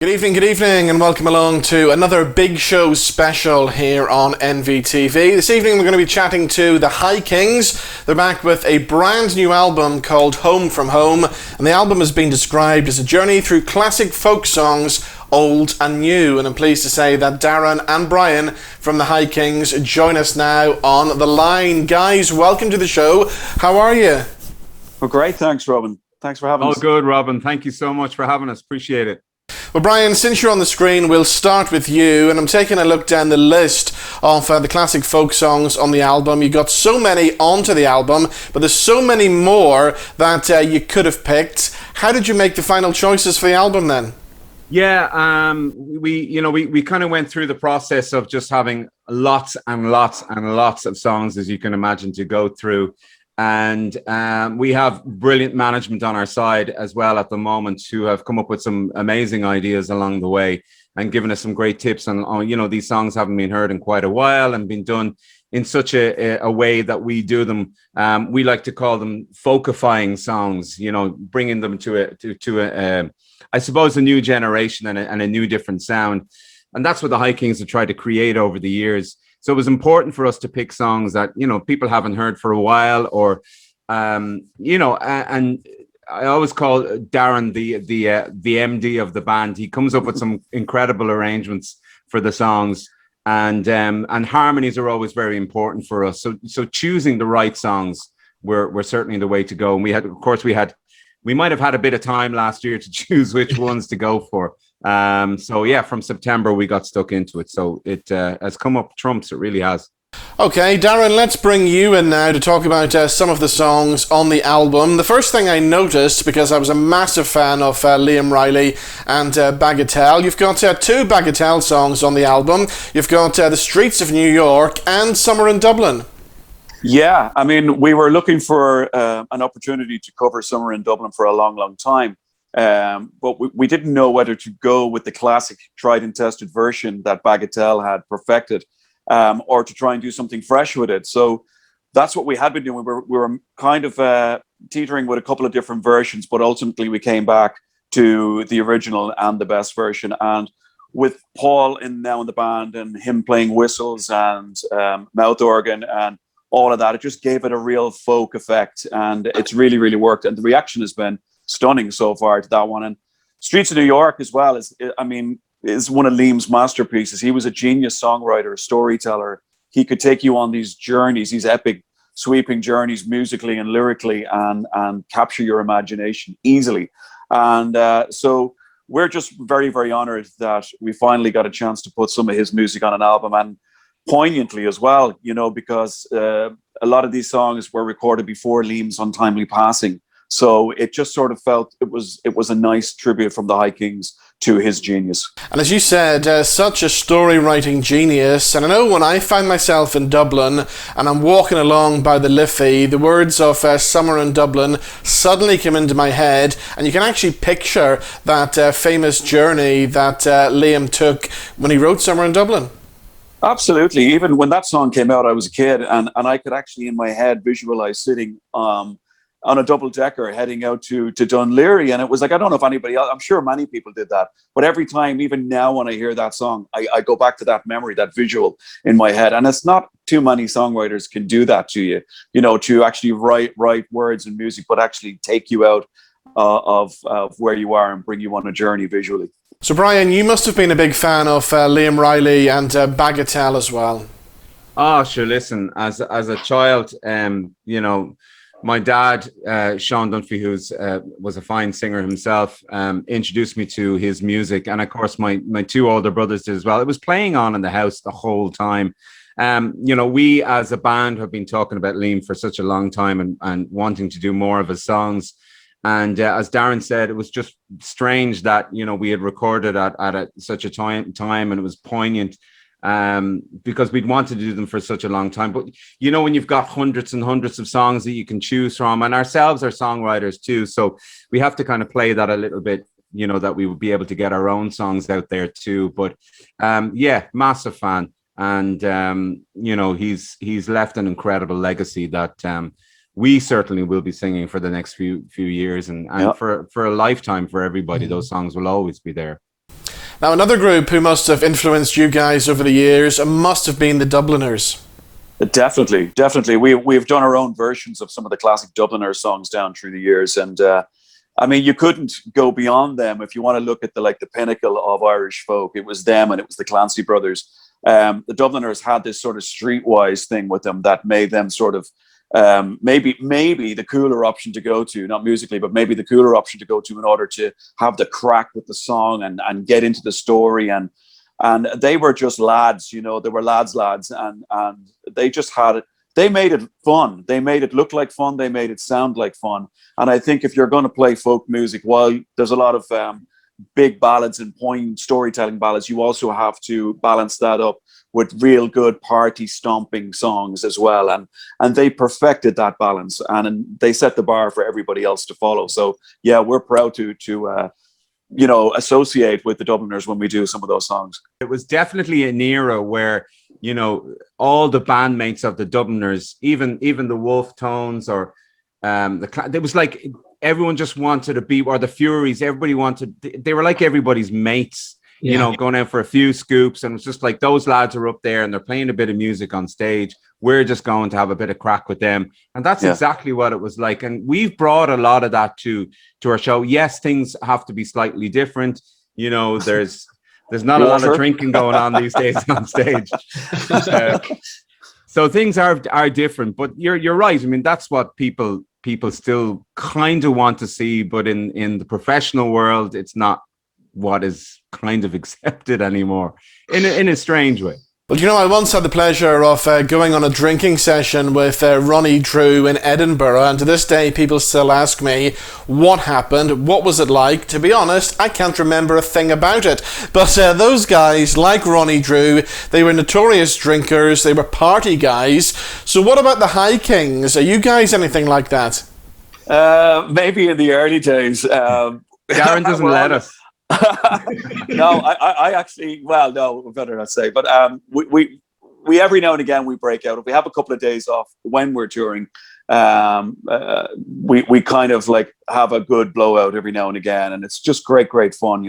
Good evening, and welcome along to another Big Show special here on NVTV. This evening we're going to be chatting to the High Kings. They're back with a brand new album called Home From Home, and the album has been described as a journey through classic folk songs, old and new. And I'm pleased to say that Darren and Brian from the High Kings join us now on the line. Guys, welcome to the show. How are you? Well, great. Thanks, Robin. Thanks for having us. All good, Robin. Thank you so much for having us. Appreciate it. Well, Brian, since you're on the screen, we'll start with you. And I'm taking a look down the list of the classic folk songs on the album. You got so many onto the album, but there's so many more that you could have picked. How did you make the final choices for the album then? Yeah, we kind of went through the process of just having lots and lots and lots of songs, as you can imagine, to go through. And we have brilliant management on our side as well at the moment, who have come up with some amazing ideas along the way and given us some great tips on these songs haven't been heard in quite a while and been done in such a way that we do them. We like to call them folkifying songs, bringing them to I suppose, a new generation and a new different sound. And that's what the High Kings have tried to create over the years. So it was important for us to pick songs that, people haven't heard for a while, or, and I always call Darren the MD of the band. He comes up with some incredible arrangements for the songs, and harmonies are always very important for us. So choosing the right songs were certainly the way to go. And we might have had a bit of time last year to choose which ones to go for. From September we got stuck into it. So it has come up trumps. It really has. Okay, Darren, let's bring you in now to talk about some of the songs on the album. The first thing I noticed, because I was a massive fan of Liam Riley and Bagatelle, you've got two Bagatelle songs on the album. You've got The Streets of New York and Summer in Dublin. Yeah, I mean, we were looking for an opportunity to cover Summer in Dublin for a long, long time. But we didn't know whether to go with the classic tried and tested version that Bagatelle had perfected, or to try and do something fresh with it. So that's what we had been doing. We were kind of teetering with a couple of different versions, but ultimately we came back to the original and the best version. And with Paul now in the band and him playing whistles and mouth organ and all of that, it just gave it a real folk effect, and it's really, really worked. And the reaction has been stunning so far to that one. And Streets of New York as well is one of Liam's masterpieces. He was a genius songwriter, storyteller. He could take you on these journeys, these epic, sweeping journeys musically and lyrically, and capture your imagination easily. And so we're just very, very honored that we finally got a chance to put some of his music on an album, and poignantly as well, because a lot of these songs were recorded before Liam's untimely passing. So it just sort of felt it was a nice tribute from the High Kings to his genius. And as you said, such a story-writing genius. And I know when I find myself in Dublin and I'm walking along by the Liffey, the words of Summer in Dublin suddenly come into my head, and you can actually picture that famous journey that Liam took when he wrote Summer in Dublin. Absolutely. Even when that song came out, I was a kid, and I could actually in my head visualize sitting on a double-decker heading out to Dunleary. And it was like, I don't know if anybody else, I'm sure many people did that, but every time, even now when I hear that song, I go back to that memory, that visual in my head. And it's not too many songwriters can do that to you, to actually write words and music, but actually take you out of where you are and bring you on a journey visually. So Brian, you must have been a big fan of Liam Riley and Bagatelle as well. Oh, sure. Listen, as a child, my dad, Sean Dunphy, who was a fine singer himself, introduced me to his music. And of course, my two older brothers did as well. It was playing on in the house the whole time. We as a band have been talking about Liam for such a long time and wanting to do more of his songs. And as Darren said, it was just strange that, we had recorded at such a time and it was poignant. Because we'd wanted to do them for such a long time. But when you've got hundreds and hundreds of songs that you can choose from, and ourselves are songwriters too, so we have to kind of play that a little bit, that we would be able to get our own songs out there too. But massive fan, and he's left an incredible legacy that we certainly will be singing for the next few years, and for a lifetime for everybody. Those songs will always be there. Now, another group who must have influenced you guys over the years must have been the Dubliners. Definitely. We've done our own versions of some of the classic Dubliner songs down through the years, and I mean, you couldn't go beyond them. If you want to look at the pinnacle of Irish folk, it was them, and it was the Clancy brothers. The Dubliners had this sort of streetwise thing with them that made them sort of maybe the cooler option to go to, not musically, but maybe the cooler option to go to in order to have the crack with the song and get into the story. And they were just lads, they were lads, and they just had it. They made it fun. They made it look like fun. They made it sound like fun. And I think if you're going to play folk music, while there's a lot of big ballads and poignant storytelling ballads, you also have to balance that up with real good party stomping songs as well. And they perfected that balance, and they set the bar for everybody else to follow. So yeah, we're proud to associate with the Dubliners when we do some of those songs. It was definitely an era where, all the bandmates of the Dubliners, even the Wolf Tones or it was like everyone just wanted to be, or the Furies, they were like everybody's mates, going out for a few scoops. And it's just like, those lads are up there and they're playing a bit of music on stage. We're just going to have a bit of crack with them. And that's exactly what it was like. And we've brought a lot of that to our show. Yes, things have to be slightly different. There's not a lot of drinking going on these days on stage. So things are different, but you're right. I mean, that's what people still kind of want to see, but in the professional world, it's not what is kind of accepted anymore in a strange way. Well, I once had the pleasure of going on a drinking session with Ronnie Drew in Edinburgh, and to this day people still ask me what happened, what was it like. To be honest, I can't remember a thing about it. But those guys, like Ronnie Drew, they were notorious drinkers, they were party guys. So what about the High Kings? Are you guys anything like that? Maybe in the early days. Darren doesn't let us. No, I actually, well, no, better not say, but we every now and again we break out. If we have a couple of days off when we're touring, we kind of like have a good blowout every now and again, and it's just great fun.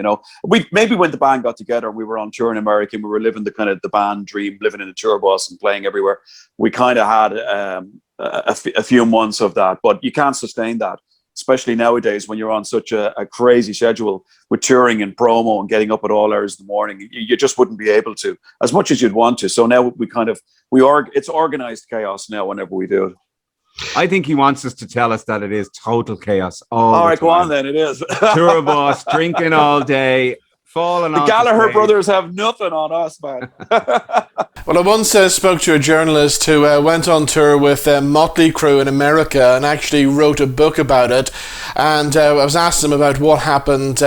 We maybe when the band got together, we were on tour in America, and we were living the kind of the band dream, living in a tour bus and playing everywhere. We kind of had a few months of that, but you can't sustain that, especially nowadays when you're on such a crazy schedule with touring and promo and getting up at all hours in the morning. You just wouldn't be able to, as much as you'd want to. So now it's organized chaos now whenever we do it. I think he wants us to tell us that it is total chaos. All right, go on then. It is. Tour bus, drinking all day, falling on the Gallagher brothers have nothing on us, man. Well, I once spoke to a journalist who went on tour with Motley Crue in America and actually wrote a book about it. And I was asking him about what happened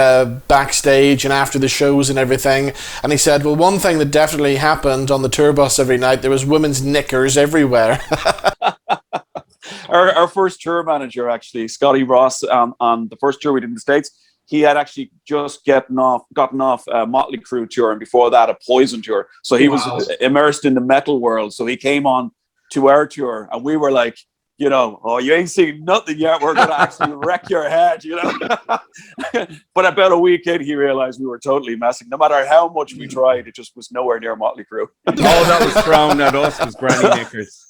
backstage and after the shows and everything. And he said, well, one thing that definitely happened on the tour bus every night, there was women's knickers everywhere. Our first tour manager, actually, Scotty Ross, on the first tour we did in the States, he had actually just gotten off a Motley Crue tour, and before that a Poison tour. So he was immersed in the metal world. So he came on to our tour, and we were like, oh, you ain't seen nothing yet. We're gonna actually wreck your head, But about a week in, he realized we were totally messing. No matter how much we tried, it just was nowhere near Motley Crue. All that was thrown at us was granny knickers.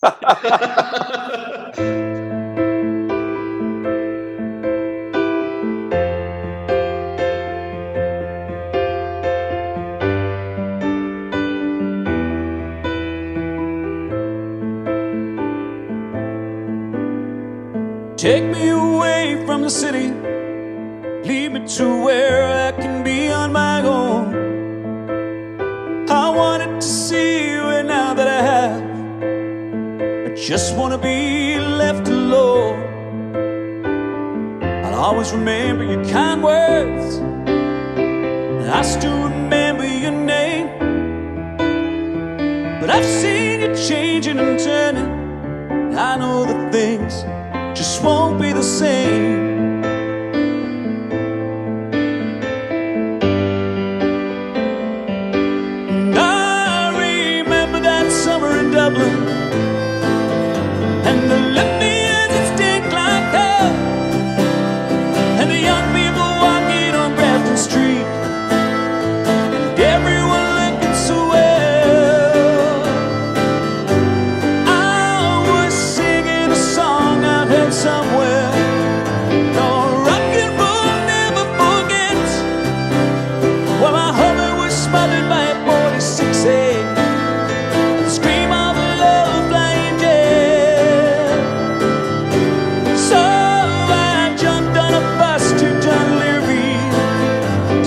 Take me away from the city, lead me to where I can be on my own. I wanted to see you, and now that I have, I just want to be left alone. I'll always remember your kind words, and I still remember your name. But I've seen you changing and turning, and I know that things just won't be the same. And I remember that summer in Dublin, and the lesbians that stink like hell, and the young people walking on Grafton Street, and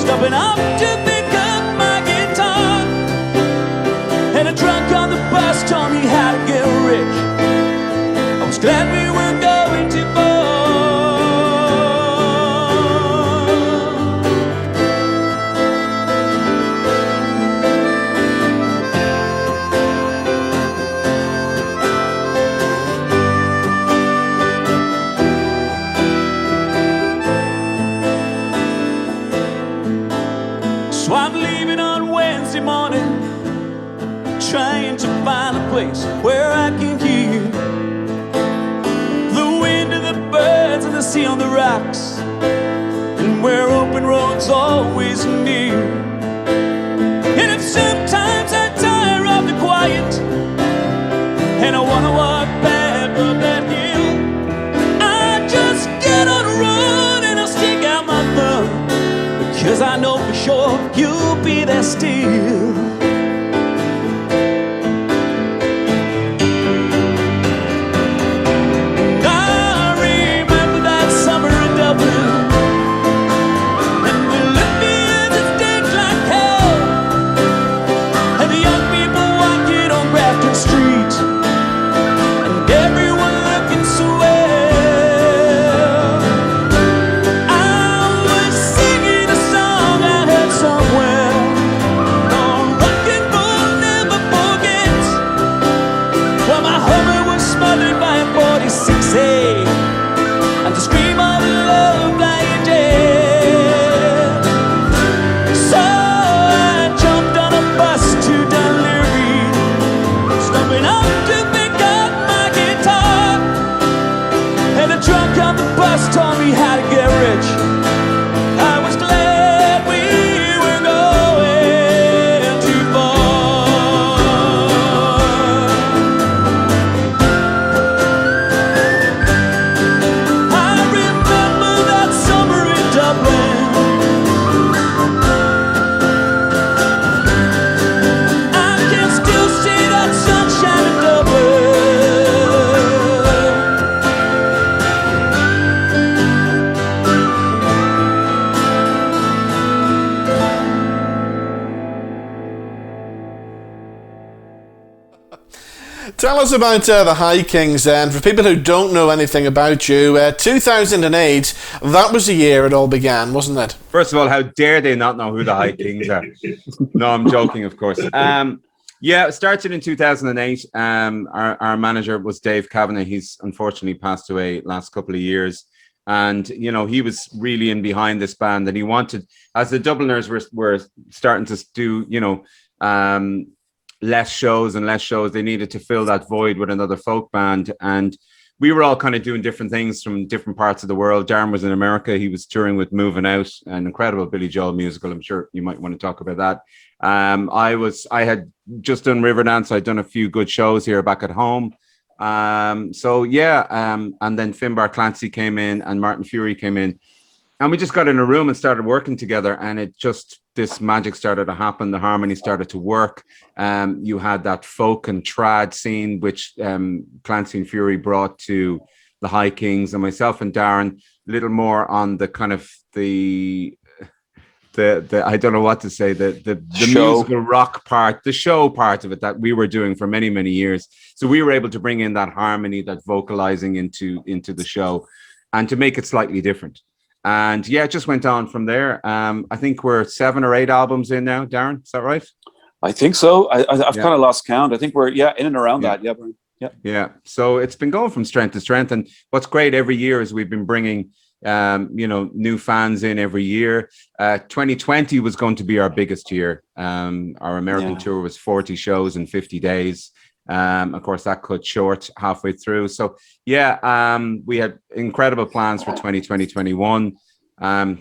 stopping up to pick up my guitar. And a drunk on the bus told me how to get rich. I was glad we were going too far. So I'm leaving on Wednesday morning, trying to find a place where I can hear the wind and the birds and the sea on the rocks, and where open roads always near. And if sometimes I tire of the quiet and I wanna walk back up that hill, I just get on the road and I'll stick out my thumb, because I know for sure you'll be there still. Taught me how to get rich. I was glad we were going too far. I remember that summer in Dublin. I can still see that sunshine in Dublin. Tell us about the High Kings then. For people who don't know anything about you, 2008, that was the year it all began, wasn't it? First of all, how dare they not know who the High Kings are? No, I'm joking, of course. Yeah, it started in 2008. Our manager was Dave Kavanagh. He's unfortunately passed away last couple of years. And, you know, he was really in behind this band, and he wanted, as the Dubliners were starting to do, you know, less shows, they needed to fill that void with another folk band. And we were all kind of doing different things from different parts of the world. Darren was in America. He was touring with Moving Out, an incredible Billy Joel musical. I'm sure you might want to talk about that. I had just done Riverdance. I'd done a few good shows here back at home. And then Finbar Clancy came in and Martin Fury came in, and we just got in a room and started working together, and it just, this magic started to happen. The harmony started to work. You had that folk and trad scene, which Clancy and Fury brought to the High Kings, and myself and Darren, a little more on the kind of the I don't know what to say, the musical rock part, the show part of it that we were doing for many, many years. So we were able to bring in that harmony, that vocalizing into the show, and to make it slightly different. And yeah, it just went on from there. I think we're 7 or 8 albums in now, Darren. Is that right? I think so. I've kind of lost count. I think we're in and around that. Yeah. So it's been going from strength to strength. And what's great every year is we've been bringing new fans in every year. 2020 was going to be our biggest year. Our American tour was 40 shows in 50 days. Of course, that cut short halfway through. So we had incredible plans for 2021.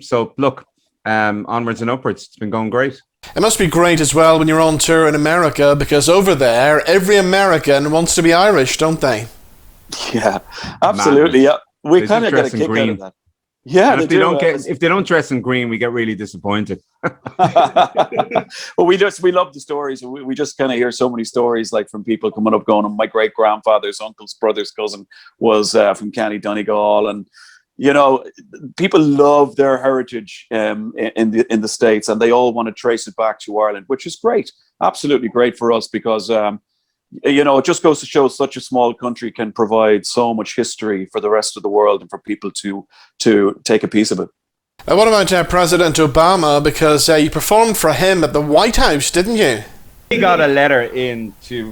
So look, onwards and upwards. It's been going great. It must be great as well when you're on tour in America, because over there, every American wants to be Irish, don't they? Yeah, absolutely. Yeah, we kind of get a kick out of that. Yeah, and if they don't dress in green, we get really disappointed. Well, we love the stories. We just kind of hear so many stories, like from people coming up going, my great grandfather's uncle's brother's cousin was from County Donegal, and you know, people love their heritage in the States, and they all want to trace it back to Ireland, which is great, absolutely great for us, because you know, it just goes to show such a small country can provide so much history for the rest of the world and for people to take a piece of it. What about President Obama? Because you performed for him at the White House, didn't you? We got a letter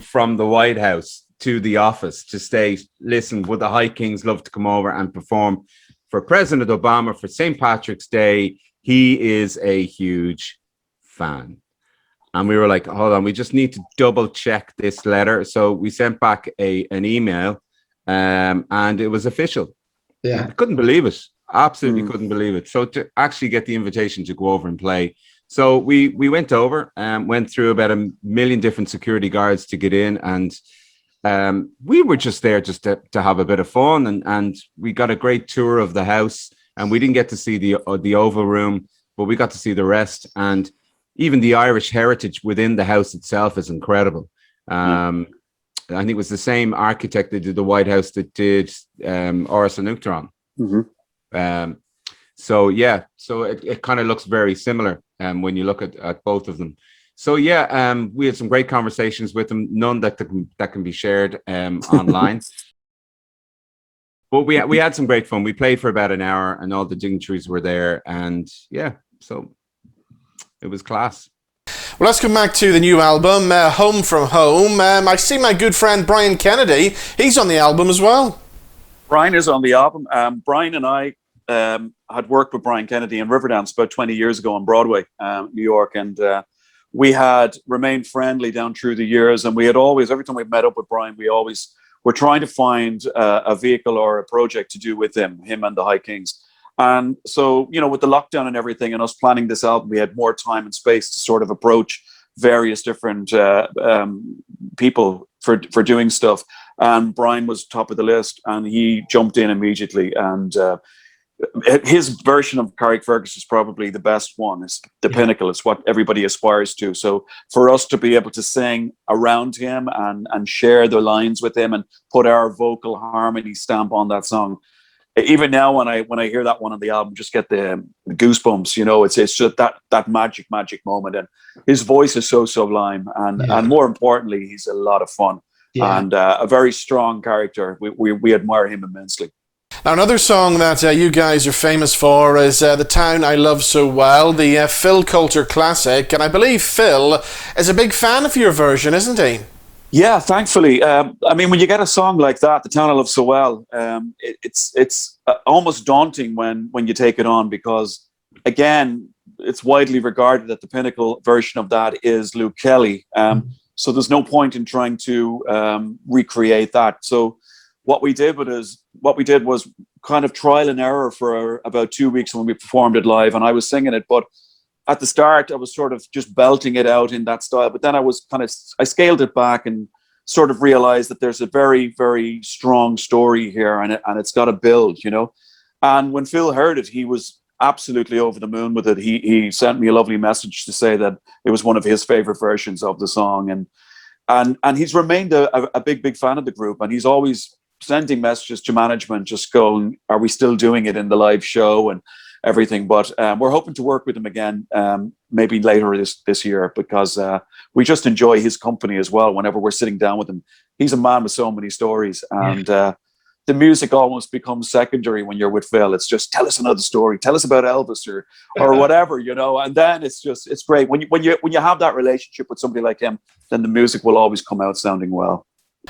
from the White House to the office to state, listen, would the High Kings love to come over and perform for President Obama for St. Patrick's Day? He is a huge fan. And we were like, hold on, we just need to double check this letter. So we sent back an email, and it was official. Yeah. I couldn't believe it. Absolutely couldn't believe it. So to actually get the invitation to go over and play. So we went over and went through about 1 million different security guards to get in. And we were just there just to have a bit of fun. And we got a great tour of the house. And we didn't get to see the Oval Room, but we got to see the rest. And even the Irish heritage within the house itself is incredible. I think it was the same architect that did the White House that did Oris and Uachtaráin. So yeah, so it kind of looks very similar when you look at both of them. So yeah, we had some great conversations with them, none that can be shared online. But we had some great fun. We played for about an hour, and all the dignitaries were there, and yeah, so it was class. Well, let's come back to the new album, Home from Home. I see my good friend Brian Kennedy. He's on the album as well. Brian is on the album. Brian and I had worked with Brian Kennedy in Riverdance about 20 years ago on Broadway, New York, and we had remained friendly down through the years. And we had always, every time we met up with Brian, we always were trying to find a vehicle or a project to do with him and the High Kings. And so, you know, with the lockdown and everything and us planning this album, we had more time and space to sort of approach various different people for doing stuff. And Brian was top of the list, and he jumped in immediately. And his version of Carrickfergus is probably the best one. It's the pinnacle. It's what everybody aspires to. So for us to be able to sing around him and share the lines with him and put our vocal harmony stamp on that song, even now when I hear that one on the album, just get the goosebumps. You know, it's just that magic moment. And his voice is so sublime, and more importantly, he's a lot of fun and a very strong character. We admire him immensely. Now, another song that you guys are famous for is The Town I Love So Well, the Phil Coulter classic. And I believe Phil is a big fan of your version, isn't he? Yeah, thankfully. I mean, when you get a song like that, The Town I Love So Well, it's almost daunting when you take it on, because, again, it's widely regarded that the pinnacle version of that is Luke Kelly. So there's no point in trying to recreate that. So what we did was kind of trial and error for about 2 weeks when we performed it live, and I was singing it, but at the start I was sort of just belting it out in that style, but then I scaled it back and sort of realized that there's a very, very strong story here, and it's got to build, you know. And when Phil heard it, he was absolutely over the moon with it. He sent me a lovely message to say that it was one of his favorite versions of the song, and he's remained a big fan of the group, and he's always sending messages to management just going, are we still doing it in the live show and everything. But we're hoping to work with him again maybe later this year, because we just enjoy his company as well whenever we're sitting down with him. He's a man with so many stories, and the music almost becomes secondary when you're with Phil. It's just, tell us another story, tell us about Elvis or whatever, you know. And then it's great when you have that relationship with somebody like him, then the music will always come out sounding well.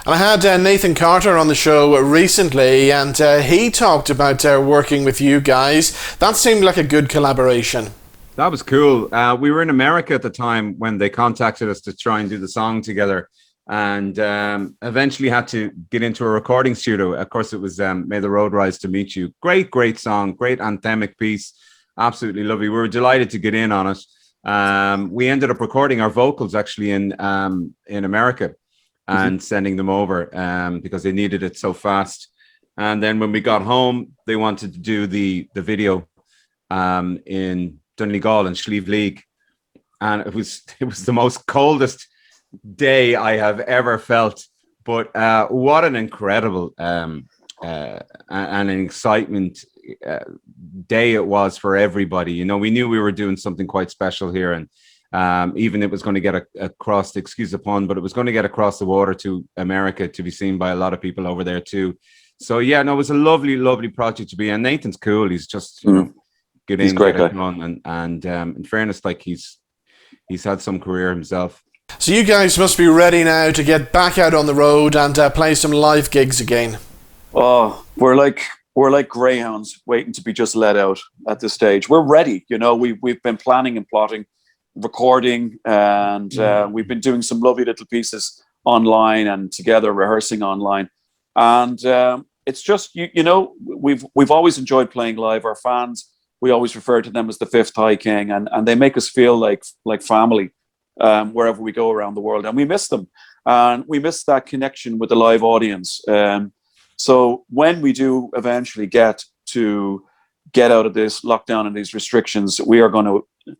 And I had Nathan Carter on the show recently, and he talked about working with you guys. That seemed like a good collaboration. That was cool. We were in America at the time when they contacted us to try and do the song together, and eventually had to get into a recording studio. Of course, it was May the Road Rise to Meet You. Great song, great anthemic piece. Absolutely lovely. We were delighted to get in on it. We ended up recording our vocals actually in America and sending them over because they needed it so fast. And then when we got home, they wanted to do the video in Donegal and Slieve League, and it was the most coldest day I have ever felt. But what an incredible and an excitement day it was for everybody. You know, we knew we were doing something quite special here, and even it was going to get across, excuse the pun, but it was going to get across the water to America to be seen by a lot of people over there too. So yeah, no, it was a lovely, lovely project to be. And Nathan's cool. He's just, you know, get in, get it done. And in fairness, like he's had some career himself. So you guys must be ready now to get back out on the road and play some live gigs again. Oh, we're like greyhounds waiting to be just let out at this stage. We're ready. You know, we've been planning and plotting, recording, and we've been doing some lovely little pieces online and together rehearsing online. And it's just, you know, we've always enjoyed playing live. Our fans, we always refer to them as the fifth High King, and they make us feel like family wherever we go around the world. And we miss them. And we miss that connection with the live audience. So when we do eventually get out of this lockdown and these restrictions, we are going to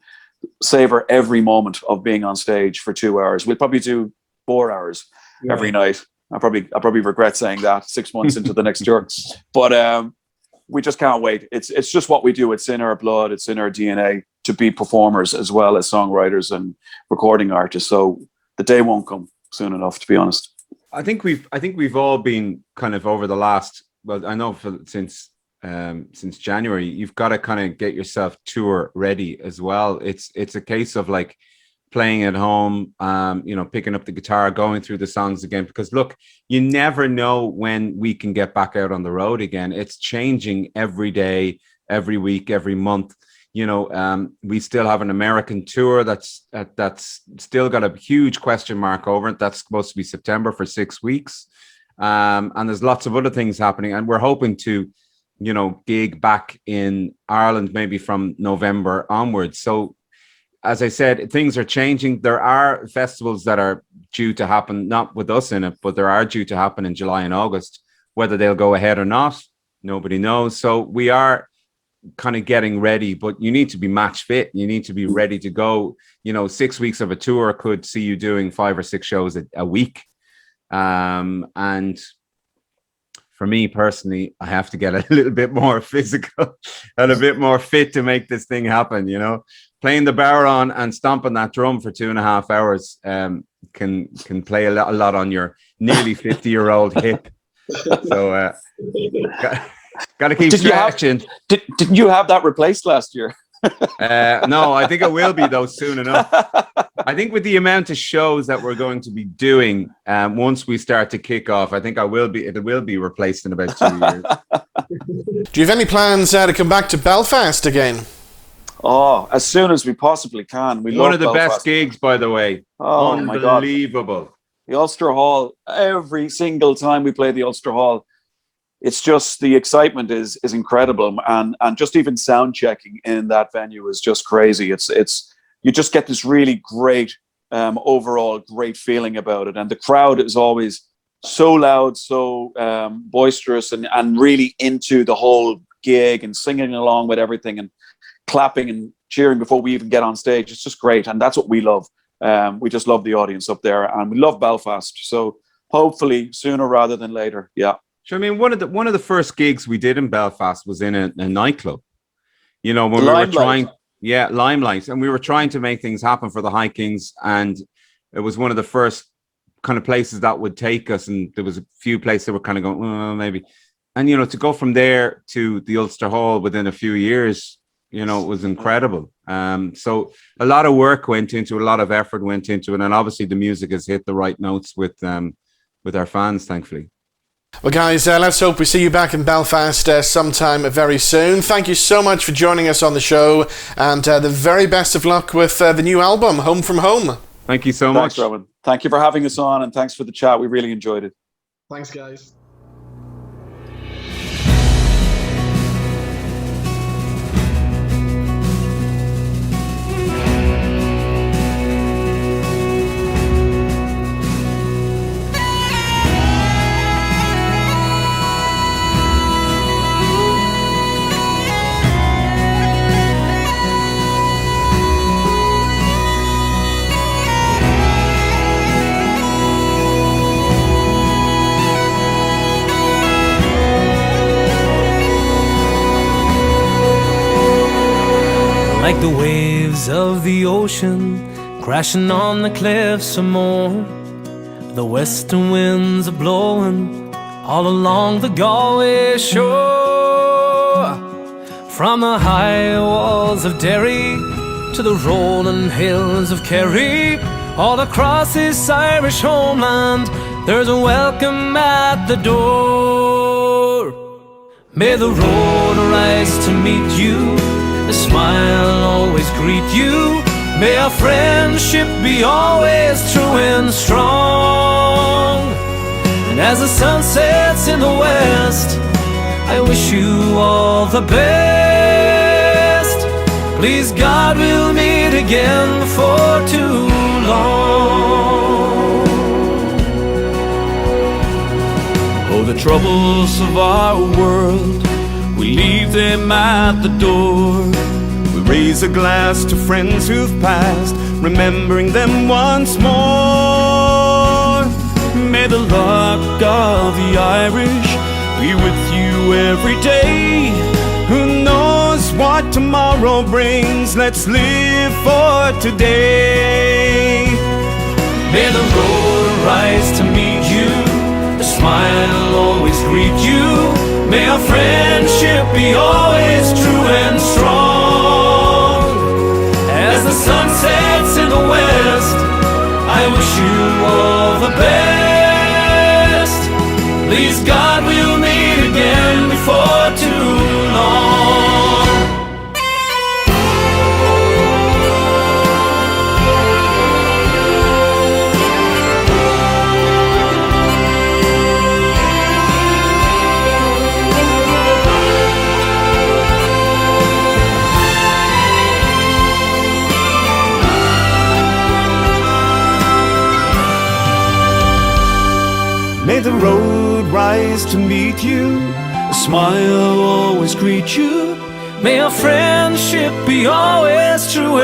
savor every moment of being on stage for 2 hours. We'll probably do 4 hours every night. I probably regret saying that 6 months into the next tour, but we just can't wait. It's just what we do. It's in our blood. It's in our DNA to be performers as well as songwriters and recording artists. So the day won't come soon enough, to be honest. I think we've all been kind of over the last, well, I know since January, you've got to kind of get yourself tour ready as well. It's a case of like playing at home, you know, picking up the guitar, going through the songs again, because look, you never know when we can get back out on the road again. It's changing every day, every week, every month. You know, we still have an American tour that's still got a huge question mark over it. That's supposed to be September for 6 weeks. And there's lots of other things happening. And we're hoping to, you know, gig back in Ireland, maybe from November onwards. So, as I said, things are changing. There are festivals that are due to happen, not with us in it, but there are due to happen in July and August. Whether they'll go ahead or not, nobody knows. So we are kind of getting ready, but you need to be match fit. You need to be ready to go. You know, 6 weeks of a tour could see you doing 5 or 6 shows a week. And for me personally, I have to get a little bit more physical and a bit more fit to make this thing happen. You know, playing the baron and stomping that drum for 2.5 hours can play a lot on your nearly 50-year-old hip. So got to keep stretching. Didn't you have that replaced last year? No, I think it will be though soon enough. I think with the amount of shows that we're going to be doing, once we start to kick off, I think it will be replaced in about 2 years. Do you have any plans to come back to Belfast again? Oh, as soon as we possibly can. One of the best gigs, by the way. Oh, unbelievable. My God. The Ulster Hall, every single time we play the Ulster Hall, it's just, the excitement is incredible, and just even sound checking in that venue is just crazy. It's you just get this really great overall great feeling about it, and the crowd is always so loud, so boisterous, and really into the whole gig and singing along with everything and clapping and cheering before we even get on stage. It's just great, and that's what we love. We just love the audience up there, and we love Belfast. So hopefully sooner rather than later. Yeah. So I mean, one of the first gigs we did in Belfast was in a nightclub. You know, when we were trying, Limelight, and we were trying to make things happen for the High Kings, and it was one of the first kind of places that would take us. And there was a few places that were kind of going, oh, maybe, and you know, to go from there to the Ulster Hall within a few years, you know, it was incredible. So a lot of work went into it, a lot of effort went into it, and obviously the music has hit the right notes with our fans, thankfully. Well, guys, let's hope we see you back in Belfast sometime very soon. Thank you so much for joining us on the show, and the very best of luck with the new album, Home From Home. Thank you so much. Thanks, Robin. Thank you for having us on, and thanks for the chat. We really enjoyed it. Thanks, guys. like the waves of the ocean crashing on the cliffs some more. The western winds are blowing all along the Galway shore. From the high walls of Derry to the rolling hills of Kerry, all across this Irish homeland, there's a welcome at the door. May the road rise to meet you, a smile always greet you. May our friendship be always true and strong. And as the sun sets in the west, I wish you all the best. Please God, we'll meet again before too long. Oh, the troubles of our world, we leave them at the door. We raise a glass to friends who've passed, remembering them once more. May the luck of the Irish be with you every day. Who knows what tomorrow brings? Let's live for today. May the road rise to meet you, a smile always greet you. May our friendship be always true and strong. As the sun sets in the west, I wish you all the best. Please God, we'll meet again before too long. May the road rise to meet you, a smile always greet you. May our friendship be always true